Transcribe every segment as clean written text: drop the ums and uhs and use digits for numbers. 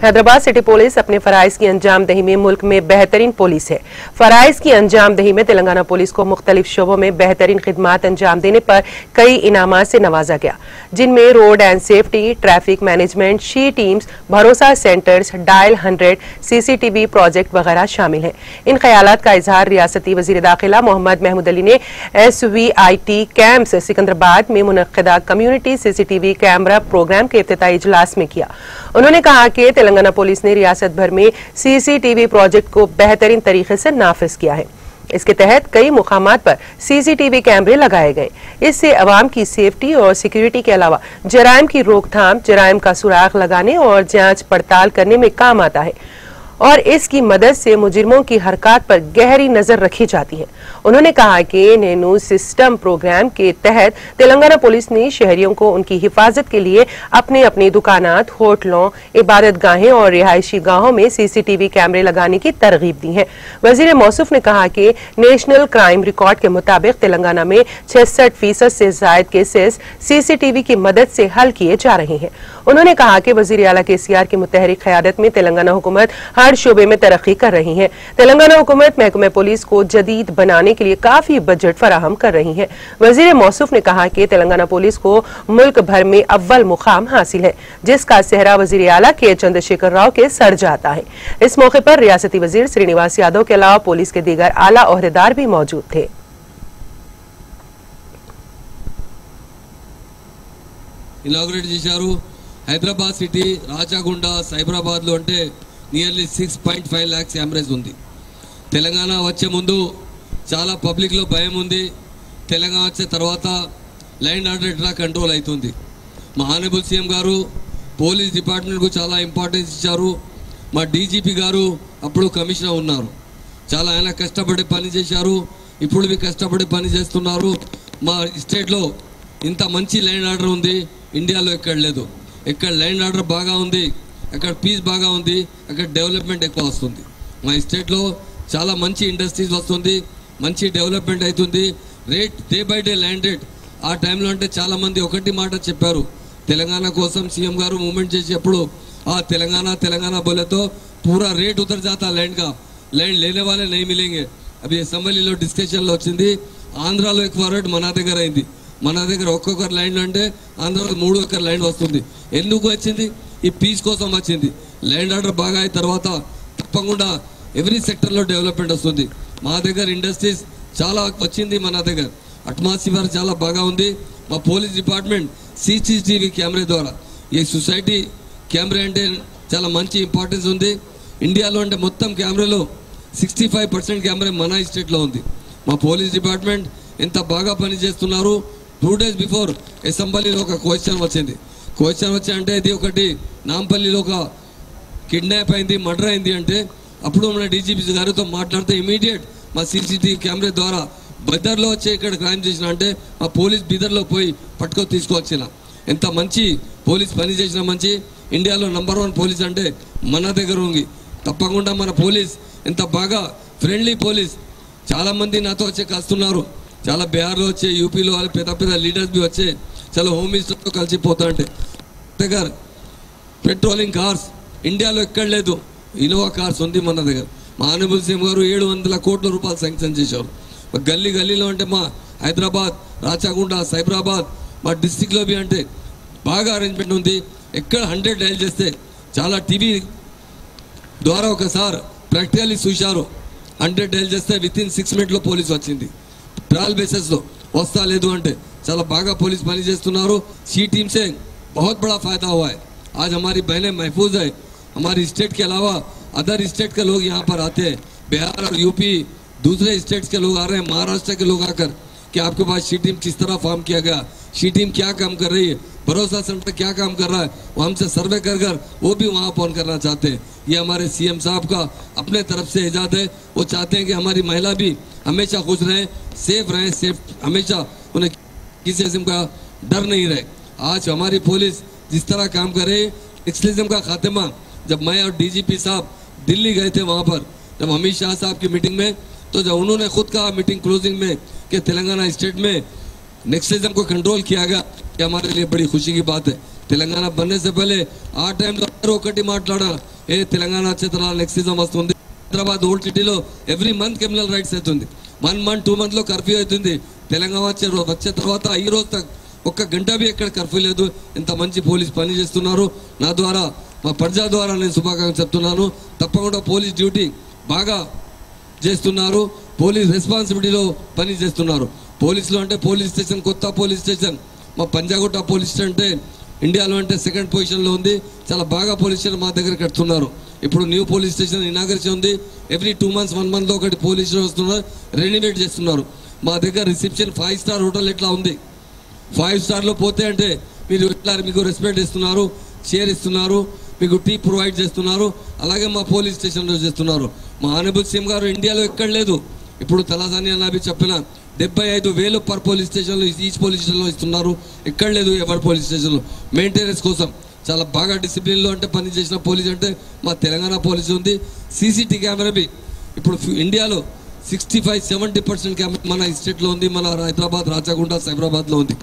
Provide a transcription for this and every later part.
Hyderabad city police अपने फराइज की अंजामदही में मुल्क में बेहतरीन पुलिस है। फराइज की अंजामदही में तेलंगाना पुलिस को मुख्तलिफ शोबों में बेहतरीन खिदमात अंजाम देने पर कई इनामात से नवाजा गया, जिनमें road and safety, traffic management, she teams, भरोसा सेंटर्स, डायल 100, CCTV प्रोजेक्ट वगैरह शामिल हैं। इन ख्यालात का इजहार रियासती वजीर दाखिला मोहम्मद महमूद अली ने SVIT कैंप्स सिकंदराबाद में मुनक्किदा कम्युनिटी CCTV कैमरा प्रोग्राम के इफ्तिताई इजलास में किया। उन्होंने कहा कि तेलंगाना पुलिस ने रियासत भर में CCTV प्रोजेक्ट को बेहतरीन तरीके से नाफिज किया है। इसके तहत कई मुकामात पर CCTV कैमरे लगाए गए। इससे अवाम की सेफ्टी और सिक्योरिटी के अलावा जराइम की रोकथाम, जराइम का सुराग लगाने और जांच पड़ताल करने में काम आता है और इसकी मदद से मुजरिमों की हरकत पर गहरी नजर रखी जाती है। उन्होंने कहा कि नैनू सिस्टम प्रोग्राम के तहत तेलंगाना पुलिस ने शहरियों को उनकी हिफाजत के लिए अपने अपनी दुकानात, होटलों, इबादत गाहें और रिहायशी गाहों में CCTV कैमरे लगाने की तरगीब दी है। वजीर मौसूफ ने कहा कि नेशनल क्राइम रिकॉर्ड के मुताबिक तेलंगाना में 66% से ज्यादा केसेस CCTV की मदद से हल किए जा रहे हैं। उन्होंने कहा कि वजीर आला KCR की मुतहरिक क़यादत में तेलंगाना हुकूमत हर शोबे में तरक्की कर रही है। तेलंगाना हुकूमत महकमे पुलिस को जदीद बनाने के लिए काफी बजट फराहम कर रही है। वजीर मौसूफ ने कहा कि तेलंगाना पुलिस को मुल्क भर में अव्वल मुकाम हासिल है, जिसका सेहरा वजीर आला के चंद्रशेखर राव के सर जाता है। इस मौके पर रियासती वजीर श्रीनिवास यादव के अलावा पुलिस के दीगर आला ओहदेदार भी मौजूद थे। ఇనాగ్రేట్ చేశారు। హైదరాబాద్ సిటీ, రాచగుండ, సైబరాబాద్ లో అంటే నియర్లీ 6.5 lakhs కెమెరాస్ ఉంది। తెలంగాణ వచ్చే ముందు చాలా పబ్లిక్ లో భయం ఉంది। తెలంగాణ వచ్చే తర్వాత లైన్ ఆర్డర్ ఎట్లా కంట్రోల్ అవుతుంది। మా ఆనరబుల్ సీఎం గారు పోలీస్ డిపార్ట్మెంట్ కు చాలా ఇంపార్టెన్స్ ఇచ్చారు। మా DGP గారు అప్పుడు కమిషనర్ ఉన్నారు, చాలా ఆయన కష్టపడి పని చేశారు। ఇప్పుడు भी కష్టపడి పని చేస్తున్నారు। మా స్టేట్ లో ఇంత మంచి లైన్ ఆర్డర్ ఉంది, ఇండియాలో ఎక్కడ లేదు। ఎక్కడ లైన్ ఆర్డర్ బాగా ఉంది, అక్కడ పీస్ బాగా ఉంది, అక్కడ డెవలప్మెంట్ ఎక్కువ వస్తుంది। మా స్టేట్లో చాలా మంచి ఇండస్ట్రీస్ వస్తుంది, మంచి డెవలప్మెంట్ అవుతుంది। Rate day by day land rate ఆ టైంలో అంటే చాలా మంది ఒకటి మాట చెప్పారు, తెలంగాణ కోసం సీఎం గారు మూవ్మెంట్ చేసేప్పుడు ఆ తెలంగాణ बोले तो पूरा रेट उतर जाता लैंड का, लैंड लेने वाले नहीं मिलेंगे। अभी అసెంబ్లీలో డిస్కషన్లో వచ్చింది, ఆంధ్రాలో ఎక్కువ రేట్ మన దగ్గర అయింది। మన దగ్గర ఒక్కొక్క ల్యాండ్ అంటే ఆంధ్రాలో 3 ఎకర్ ల్యాండ్ వస్తుంది। ఎందుకు వచ్చింది? ఈ పీస్ కోసం వచ్చింది। ల్యాండ్ ఆర్డర్ బాగా అయిన తర్వాత తప్పకుండా ఎవ్రీ సెక్టర్లో డెవలప్మెంట్ వస్తుంది। మా దగ్గర ఇండస్ట్రీస్ చాలా వచ్చింది, మన దగ్గర అట్మాస్ఫియర్ చాలా బాగా ఉంది। మా పోలీస్ డిపార్ట్మెంట్ CCTV కెమెరా ద్వారా ఈ సొసైటీ కెమెరా అంటే చాలా మంచి ఇంపార్టెన్స్ ఉంది। ఇండియాలో అంటే మొత్తం కెమెరాలో 65% కెమెరా మన స్టేట్లో ఉంది। మా పోలీస్ డిపార్ట్మెంట్ ఎంత బాగా పని చేస్తున్నారు। 2 days బిఫోర్ అసెంబ్లీలో ఒక క్వశ్చన్ వచ్చింది అంటే ఇది ఒకటి నాంపల్లిలో ఒక కిడ్నాప్ అయింది, మర్డర్ అయింది అంటే అప్పుడు మన DGP గారితో మాట్లాడితే ఇమీడియట్ మా CCTV కెమెరా ద్వారా బీదర్లో వచ్చే ఇక్కడ క్రైమ్ చేసిన అంటే మా పోలీస్ బీదర్లో పోయి పట్టుకొని తీసుకొచ్చిన ఎంత మంచి పోలీస్ పని చేసిన మంచి ఇండియాలో నంబర్ 1 పోలీస్ అంటే మన దగ్గర ఉంది। తప్పకుండా మన పోలీస్ ఎంత బాగా ఫ్రెండ్లీ పోలీస్। చాలా మంది నాతో వచ్చే కలుస్తున్నారు, చాలా బీహార్లో వచ్చే, యూపీలో వాళ్ళు పెద్ద లీడర్స్ भी వచ్చే చాలా హోమ్ మినిస్టర్తో కలిసిపోతా అంటే దగ్గర పెట్రోలింగ్ కార్స్ ఇండియాలో ఎక్కడ లేదు, ఇన్నోవా కార్స్ ఉంది మన దగ్గర। మా ఆనరబుల్ సీఎం గారు 700 కోట్ల రూపాయలు శాంక్షన్ చేశారు। గల్లీలో అంటే మా హైదరాబాద్, రాచగుండ, సైబరాబాద్ మా డిస్టిక్లో भी అంటే బాగా అరేంజ్మెంట్ ఉంది। ఎక్కడ 100 డైల్ చేస్తే చాలా టీవీ ద్వారా ఒకసారి ప్రాక్టికల్లీ చూశారు, 100 డైల్ చేస్తే వితిన్ 6 minutes పోలీస్ వచ్చింది। ट्रायल बेसिस లో వస్తా లేదు అంటే చాలా బాగా పోలీస్ పని చేస్తున్నారు। सी टीम से बहुत बड़ा फायदा हुआ है। आज हमारी बहनें महफूज है। हमारी स्टेट के अलावा अदर स्टेट के लोग यहाँ पर आते हैं, बिहार और यूपी दूसरे स्टेट्स के लोग आ रहे हैं, महाराष्ट्र के लोग आकर कि आपके पास सी टीम किस तरह फॉर्म किया गया, सी टीम क्या काम कर रही है, भरोसा सेंटर क्या काम कर रहा है, वो हमसे सर्वे कर वो भी वहाँ फोन करना चाहते हैं। ये हमारे CM साहब का अपने तरफ से इजाज़त है। वो चाहते हैं कि हमारी महिला भी हमेशा खुश रहे, सेफ रहे, हमेशा उन्हें किसी किस्म का डर नहीं रहे। आज हमारी पुलिस जिस तरह काम करे, एक्सलिज्म का खात्मा, जब मैं और DGP साहब दिल्ली गए थे वहाँ पर, जब अमित शाह साहब की मीटिंग में, तो जब उन्होंने खुद कहा मीटिंग क्लोजिंग में कि तेलंगाना स्टेट में नेक्सलिज्म को कंट्रोल किया गया, ये हमारे लिए बड़ी खुशी की बात है। तेलंगाना बनने से पहले आ टाइम ఒకటి మాట్లాడారు, ఏ తెలంగాణ వచ్చేతర నెక్సిజం వస్తుంది. హైదరాబాద్ ఓల్డ్ సిటీలో ఎవ్రీ మంత్ క్రిమినల్ రైట్స్ అవుతుంది. 1 month 2 months లో కర్ఫ్యూ అవుతుంది. తెలంగాణ వచ్చే తర్వాత ఈ రోజు ఒక్క గంట బి ఎక్కడ కర్ఫ్యూ లేదు. ఇంత మంచి పోలీస్ పని చేస్తున్నారు. నా ద్వారా మా ప్రజా ద్వారా నేను శుభాకాంక్షలు చెప్తున్నాను. తప్పకుండా పోలీస్ డ్యూటీ బాగా చేస్తున్నారు. పోలీస్ రెస్పాన్సిబిలిటీలో పని చేస్తున్నారు. పోలీసులు అంటే పోలీస్ స్టేషన్, కొత్త పోలీస్ స్టేషన్ మా పంజాగుట్ట పోలీస్ స్టేషన్ అంటే ఇండియాలో అంటే 2nd పొజిషన్లో ఉంది. చాలా బాగా పోలీస్ స్టేషన్ మా దగ్గర కడుతున్నారు. ఇప్పుడు న్యూ పోలీస్ స్టేషన్ ఇనాగరేషన్ ఉంది. ఎవ్రీ 2 months 1 month లో ఒకటి పోలీస్ స్టేషన్ వస్తున్నారు, రెనోవేట్ చేస్తున్నారు. మా దగ్గర రిసెప్షన్ 5 star హోటల్ ఎట్లా ఉంది. 5 star లో పోతే అంటే మీరు ఎట్లా మీకు రెస్పెక్ట్ ఇస్తున్నారు, చైర్ ఇస్తున్నారు, మీకు టీ ప్రొవైడ్ చేస్తున్నారు. అలాగే మా పోలీస్ స్టేషన్లో చేస్తున్నారు. మా ఆనరబుల్ సీఎం గారు ఇండియాలో ఎక్కడ లేదు. ఇప్పుడు తలసాని అన్నవి చెప్పిన 75,000 పర్ పోలీస్ స్టేషన్లో ఈచ్ పోలీస్ స్టేషన్లో ఇస్తున్నారు. ఎక్కడ లేదు ఎవరి పోలీస్ స్టేషన్లో మెయింటెనెన్స్ కోసం. చాలా బాగా డిసిప్లిన్లో అంటే పని చేసిన పోలీస్ అంటే మా తెలంగాణ పోలీసు ఉంది. సీసీటీ కెమెరా బి ఇప్పుడు ఇండియాలో 65-70% కెమెరా మన స్టేట్లో ఉంది. మన హైదరాబాద్, రాచగుండ, సైబరాబాద్లో ఉంది.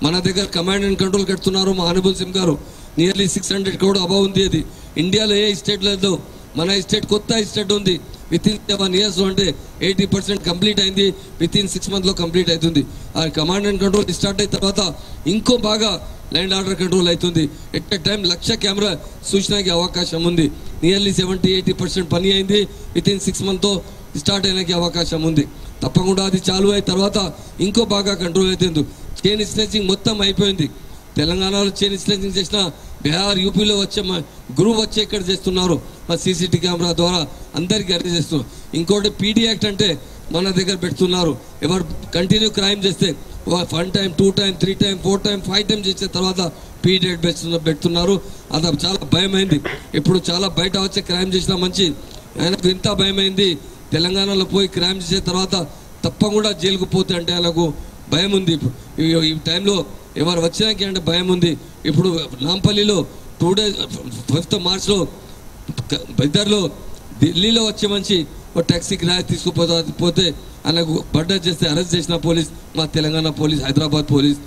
మన దగ్గర కమాండ్ అండ్ కంట్రోల్ కడుతున్నారు మా ఆనరబుల్ సీఎం గారు. నియర్లీ 600 crore అబౌవ్ ఉంది. అది ఇండియాలో ఏ స్టేట్ లేదు. మన స్టేట్ కొత్త స్టేట్ ఉంది. విత్ ఇన్ 7 years అంటే 80% కంప్లీట్ అయింది. విత్ ఇన్ 6 months లో కంప్లీట్ అవుతుంది. ఆ కమాండ్ అండ్ కంట్రోల్ స్టార్ట్ అయిన తర్వాత ఇంకో బాగా ల్యాండ్ ఆర్డర్ కంట్రోల్ అవుతుంది. ఎట్ ఎ టైం 1,00,000 కెమెరా సూచనకి అవకాశం ఉంది. నియర్లీ 70-80% పని అయింది. విత్ ఇన్ 6 months స్టార్ట్ అయినకి అవకాశం ఉంది. తప్పకుండా అది చాలు అయిన తర్వాత ఇంకో బాగా కంట్రోల్ అవుతుంది. చైన్ స్నాచింగ్ మొత్తం అయిపోయింది. తెలంగాణలో చైన్ స్నాచింగ్ చేసిన బీహార్, యూపీలో వచ్చే గ్రూప్ వచ్చి ఇక్కడ చేస్తున్నారు. మా సీసీటీ కెమెరా ద్వారా అందరికీ అరెస్ట్ చేస్తున్నారు. ఇంకోటి పీడీ యాక్ట్ అంటే మన దగ్గర పెడుతున్నారు. ఎవరు కంటిన్యూ క్రైమ్ చేస్తే 1 time 2 time 3 time 4 time 5 time చేసే తర్వాత పీడీ యాక్ట్ పెడుతున్నారు. అది చాలా భయమైంది. ఇప్పుడు చాలా బయట వచ్చే క్రైమ్ చేసిన మంచి ఆయనకు ఎంత భయమైంది. తెలంగాణలో పోయి క్రైమ్ చేసే తర్వాత తప్పకుండా జైలుకు పోతే అంటే ఆయనకు భయం ఉంది. ఈ టైంలో ఎవరు వచ్చినాకి అంటే భయం ఉంది. ఇప్పుడు నాంపల్లిలో 2 days 5th March ఇద్దరులో ఢిల్లీలో వచ్చే మంచి ఒక ట్యాక్సీ కిరాయి తీసుకుపోతే ఆయనకు బర్డర్ చేస్తే అరెస్ట్ చేసిన పోలీస్ మా తెలంగాణ పోలీస్, హైదరాబాద్ పోలీస్